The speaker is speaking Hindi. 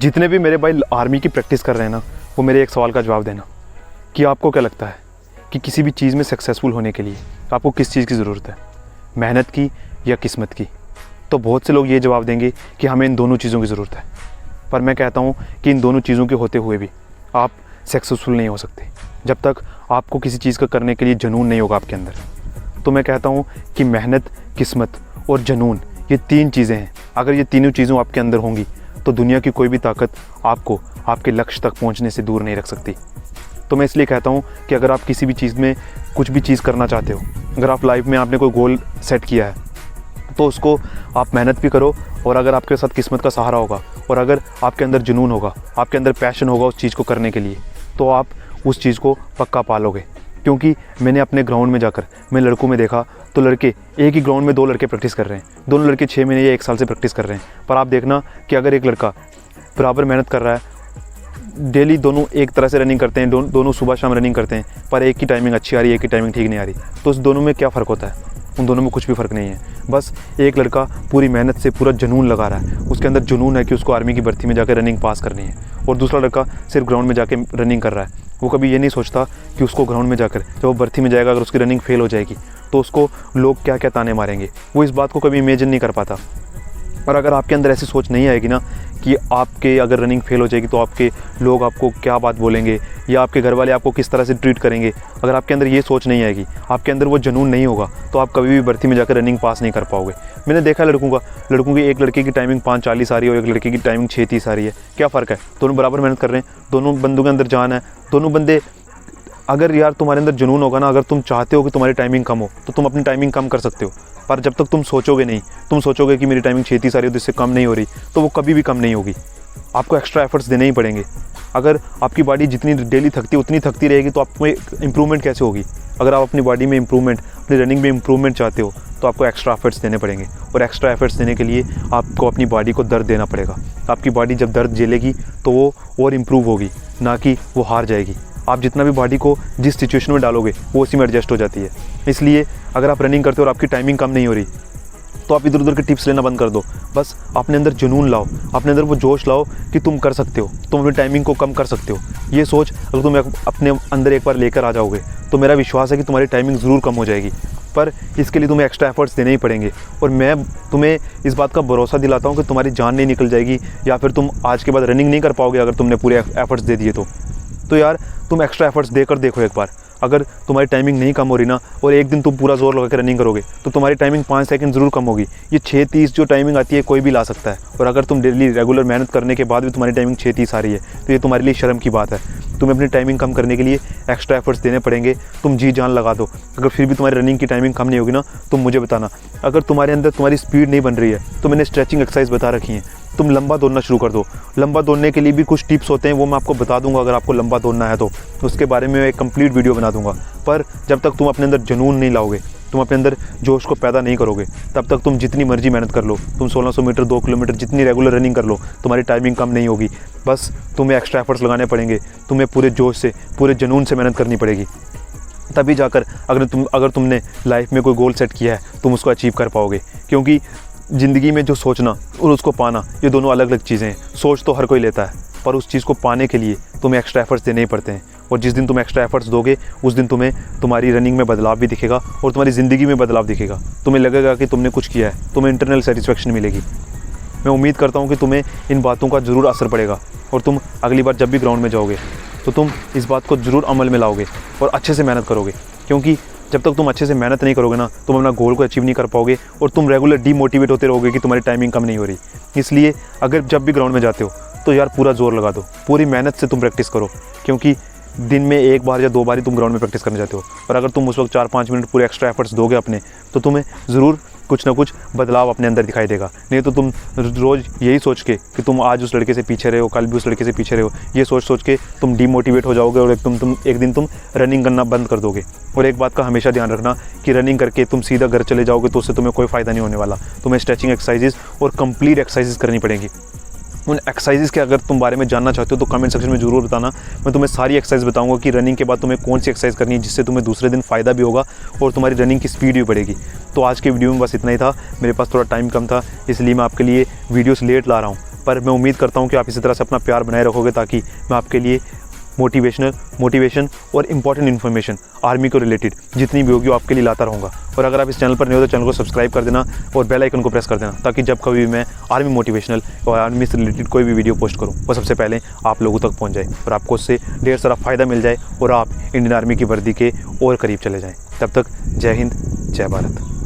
जितने भी मेरे भाई आर्मी की प्रैक्टिस कर रहे हैं ना, वो मेरे एक सवाल का जवाब देना कि आपको क्या लगता है कि किसी भी चीज़ में सक्सेसफुल होने के लिए आपको किस चीज़ की ज़रूरत है, मेहनत की या किस्मत की? तो बहुत से लोग ये जवाब देंगे कि हमें इन दोनों चीज़ों की ज़रूरत है। पर मैं कहता हूँ कि इन दोनों चीज़ों के होते हुए भी आप सक्सेसफुल नहीं हो सकते जब तक आपको किसी चीज़ का करने के लिए जुनून नहीं होगा आपके अंदर। तो मैं कहता हूँ कि मेहनत, किस्मत और जुनून, ये तीन चीज़ें हैं। अगर ये तीनों चीज़ों आपके अंदर होंगी तो दुनिया की कोई भी ताकत आपको आपके लक्ष्य तक पहुँचने से दूर नहीं रख सकती। तो मैं इसलिए कहता हूँ कि अगर आप किसी भी चीज़ में कुछ भी चीज़ करना चाहते हो, अगर आप लाइफ में आपने कोई गोल सेट किया है तो उसको आप मेहनत भी करो, और अगर आपके साथ किस्मत का सहारा होगा और अगर आपके अंदर जुनून होगा, आपके अंदर पैशन होगा उस चीज़ को करने के लिए, तो आप उस चीज़ को पक्का पालोगे। क्योंकि मैंने अपने ग्राउंड में जाकर मैं लड़कों में देखा तो लड़के एक ही ग्राउंड में 2 लड़के प्रैक्टिस कर रहे हैं, दोनों लड़के 6 महीने या 1 साल से प्रैक्टिस कर रहे हैं। पर आप देखना कि अगर एक लड़का बराबर मेहनत कर रहा है, डेली दोनों एक तरह से रनिंग करते हैं, दोनों सुबह शाम रनिंग करते हैं, पर एक की टाइमिंग अच्छी आ रही है, एक की टाइमिंग ठीक नहीं आ रही, तो उस दोनों में क्या फ़र्क होता है? उन दोनों में कुछ भी फ़र्क नहीं है। बस एक लड़का पूरी मेहनत से पूरा जुनून लगा रहा है, उसके अंदर जुनून है कि उसको आर्मी की भर्ती में जाकर रनिंग पास करनी है, और दूसरा लड़का सिर्फ ग्राउंड में जाके रनिंग कर रहा है। वो कभी ये नहीं सोचता कि उसको ग्राउंड में जाकर जब वो भर्ती में जाएगा, अगर उसकी रनिंग फेल हो जाएगी तो उसको लोग क्या क्या ताने मारेंगे, वो इस बात को कभी इमेजिन नहीं कर पाता। और अगर आपके अंदर ऐसी सोच नहीं आएगी ना कि आपके अगर रनिंग फेल हो जाएगी तो आपके लोग आपको क्या बात बोलेंगे या आपके घर वाले आपको किस तरह से ट्रीट करेंगे, अगर आपके अंदर ये सोच नहीं आएगी, आपके अंदर वो जुनून नहीं होगा, तो आप कभी भी भर्ती में जाकर रनिंग पास नहीं कर पाओगे। मैंने देखा लड़कों की एक लड़के की टाइमिंग 5:40 आ रही है और एक लड़के की टाइमिंग 6:30 आ रही है। क्या फ़र्क है? दोनों बराबर मेहनत कर रहे हैं, दोनों बंदों के अंदर जान है, दोनों बंदे। अगर यार तुम्हारे अंदर जुनून होगा ना, अगर तुम चाहते हो कि तुम्हारी टाइमिंग कम हो तो तुम अपनी टाइमिंग कम कर सकते हो। पर जब तक तुम सोचोगे नहीं, तुम सोचोगे कि मेरी टाइमिंग 36 आ रही है तो इससे कम नहीं हो रही, तो वो कभी भी कम नहीं होगी। आपको एक्स्ट्रा एफर्ट्स देने ही पड़ेंगे। अगर आपकी बॉडी जितनी डेली थकती है उतनी थकती रहेगी तो आपको इंप्रूवमेंट कैसे होगी? अगर आप अपनी बॉडी में इंप्रूवमेंट, अपनी रनिंग में इंप्रूवमेंट चाहते हो तो आपको एक्स्ट्रा एफर्ट्स देने पड़ेंगे, और एक्स्ट्रा एफर्ट्स देने के लिए आपको अपनी बॉडी को दर्द देना पड़ेगा। आपकी बॉडी जब दर्द झेलेगी तो वो और इम्प्रूव होगी, ना कि वो हार जाएगी। आप जितना भी बॉडी को जिस सिचुएशन में डालोगे वो उसी में एडजस्ट हो जाती है। इसलिए अगर आप रनिंग करते हो और आपकी टाइमिंग कम नहीं हो रही तो आप इधर उधर के टिप्स लेना बंद कर दो। बस अपने अंदर जुनून लाओ, अपने अंदर वो जोश लाओ कि तुम कर सकते हो, तुम अपनी टाइमिंग को कम कर सकते हो। ये सोच अगर तुम अपने अंदर एक बार लेकर आ जाओगे तो मेरा विश्वास है कि तुम्हारी टाइमिंग ज़रूर कम हो जाएगी। पर इसके लिए तुम्हें एक्स्ट्रा एफर्ट्स देने ही पड़ेंगे, और मैं तुम्हें इस बात का भरोसा दिलाता हूँ कि तुम्हारी जान नहीं निकल जाएगी या फिर तुम आज के बाद रनिंग नहीं कर पाओगे अगर तुमने पूरे एफर्ट्स दे दिए तो यार तुम एक्स्ट्रा एफर्ट्स देकर देखो एक बार। अगर तुम्हारी टाइमिंग नहीं कम हो रही ना, और एक दिन तुम पूरा जोर लगा के रनिंग करोगे तो तुम्हारी टाइमिंग 5 सेकंड ज़रूर कम होगी। ये 6:30 जो टाइमिंग आती है कोई भी ला सकता है, और अगर तुम डेली रेगुलर मेहनत करने के बाद भी तुम्हारी टाइमिंग 6:30 आ रही है तो ये तुम्हारे लिए शर्म की बात है। तुम्हें अपनी टाइमिंग कम करने के लिए एक्स्ट्रा एफर्ट्स देने पड़ेंगे। तुम जी जान लगा दो। अगर फिर भी तुम्हारी रनिंग की टाइमिंग कम नहीं होगी ना, तुम मुझे बताना। अगर तुम्हारे अंदर तुम्हारी स्पीड नहीं बन रही है तो मैंने स्ट्रेचिंग एक्सरसाइज बता रखी है, तुम लंबा दौड़ना शुरू कर दो। लंबा दौड़ने के लिए भी कुछ टिप्स होते हैं, वो मैं आपको बता दूंगा। अगर आपको लंबा दौड़ना है तो उसके बारे में एक कंप्लीट वीडियो बना दूंगा। पर जब तक तुम अपने अंदर जुनून नहीं लाओगे, तुम अपने अंदर जोश को पैदा नहीं करोगे, तब तक तुम जितनी मर्जी मेहनत कर लो, तुम 1600 मीटर 2 किलोमीटर जितनी रेगुलर रनिंग कर लो, तुम्हारी टाइमिंग कम नहीं होगी। बस तुम्हें एक्स्ट्रा एफर्ट्स लगाने पड़ेंगे, तुम्हें पूरे जोश से, पूरे जुनून से मेहनत करनी पड़ेगी। तभी जाकर अगर तुमने लाइफ में कोई गोल सेट किया है तुम उसको अचीव कर पाओगे। क्योंकि ज़िंदगी में जो सोचना और उसको पाना, ये दोनों अलग अलग चीज़ें हैं। सोच तो हर कोई लेता है, पर उस चीज़ को पाने के लिए तुम्हें एक्स्ट्रा एफर्ट्स देने ही पड़ते हैं। और जिस दिन तुम एक्स्ट्रा एफर्ट्स दोगे उस दिन तुम्हें तुम्हारी रनिंग में बदलाव भी दिखेगा और तुम्हारी ज़िंदगी में बदलाव दिखेगा। तुम्हें लगेगा कि तुमने कुछ किया है, तुम्हें इंटरनल सेटिस्फेक्शन मिलेगी। मैं उम्मीद करता हूँ कि तुम्हें इन बातों का ज़रूर असर पड़ेगा, और तुम अगली बार जब भी ग्राउंड में जाओगे तो तुम इस बात को ज़रूर अमल में लाओगे और अच्छे से मेहनत करोगे। क्योंकि जब तक तुम अच्छे से मेहनत नहीं करोगे ना, तुम अपना गोल को अचीव नहीं कर पाओगे, और तुम रेगुलर डीमोटिवेट होते रहोगे कि तुम्हारी टाइमिंग कम नहीं हो रही। इसलिए अगर जब भी ग्राउंड में जाते हो तो यार पूरा जोर लगा दो, पूरी मेहनत से तुम प्रैक्टिस करो। क्योंकि दिन में 1 बार या 2 बार ही तुम ग्राउंड में प्रैक्टिस करने जाते हो, और अगर तुम उस वक्त 4-5 मिनट पूरे एक्स्ट्रा एफर्ट्स दोगे अपने, तो तुम्हें ज़रूर कुछ ना कुछ बदलाव अपने अंदर दिखाई देगा। नहीं तो तुम रोज़ यही सोच के कि तुम आज उस लड़के से पीछे रहे हो, कल भी उस लड़के से पीछे रहे हो, ये सोच के तुम डीमोटिवेट हो जाओगे, और एक दिन तुम रनिंग करना बंद कर दोगे। और एक बात का हमेशा ध्यान रखना कि रनिंग करके तुम सीधा घर चले जाओगे तो उससे तुम्हें कोई फ़ायदा नहीं होने वाला। तुम्हें स्ट्रेचिंग एक्सरसाइजेस और कंप्लीट एक्सरसाइजेस करनी पड़ेंगी। उन एक्सरसाइजेस के अगर तुम बारे में जानना चाहते हो तो कमेंट सेक्शन में ज़रूर बताना। मैं तुम्हें सारी एक्सरसाइज बताऊंगा कि रनिंग के बाद तुम्हें कौन सी एक्सरसाइज करनी है जिससे तुम्हें दूसरे दिन फ़ायदा भी होगा और तुम्हारी रनिंग की स्पीड भी बढ़ेगी। तो आज के वीडियो में बस इतना ही था। मेरे पास थोड़ा टाइम कम था, इसलिए मैं आपके लिए वीडियोस लेट ला रहा हूँ, पर मैं उम्मीद करता हूँ कि आप इसी तरह से अपना प्यार बनाए रखोगे, ताकि मैं आपके लिए मोटिवेशन और इम्पॉर्टेंट इन्फॉर्मेशन आर्मी को रिलेटेड जितनी भी होगी वो आपके लिए लाता रहूँगा। और अगर आप इस चैनल पर नहीं हो तो चैनल को सब्सक्राइब कर देना और बेल आइकन को प्रेस कर देना, ताकि जब कभी भी मैं आर्मी मोटिवेशनल और आर्मी से रिलेटेड कोई भी वीडियो पोस्ट करूँ वो सबसे पहले आप लोगों तक पहुँच जाए और आपको उससे ढेर सारा फ़ायदा मिल जाए और आप इंडियन आर्मी की वर्दी के और करीब चले जाएँ। तब तक जय हिंद, जय भारत।